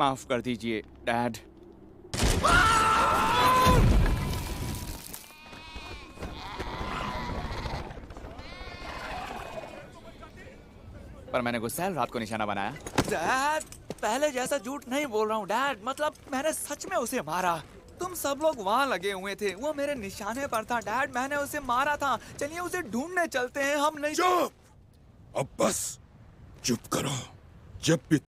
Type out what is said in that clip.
माफ कर दीजिए डैड। पर मैंने गुस्सैल रात को निशाना बनाया। डैड, पहले जैसा झूठ नहीं बोल रहा हूँ डैड, मतलब मैंने सच में उसे मारा। तुम सब लोग वहाँ लगे हुए थे, वो मेरे निशाने पर था डैड, मैंने उसे मारा था। चलिए उसे ढूंढने चलते हैं, हम नहीं। चुप! अब बस चुप करो। जब भी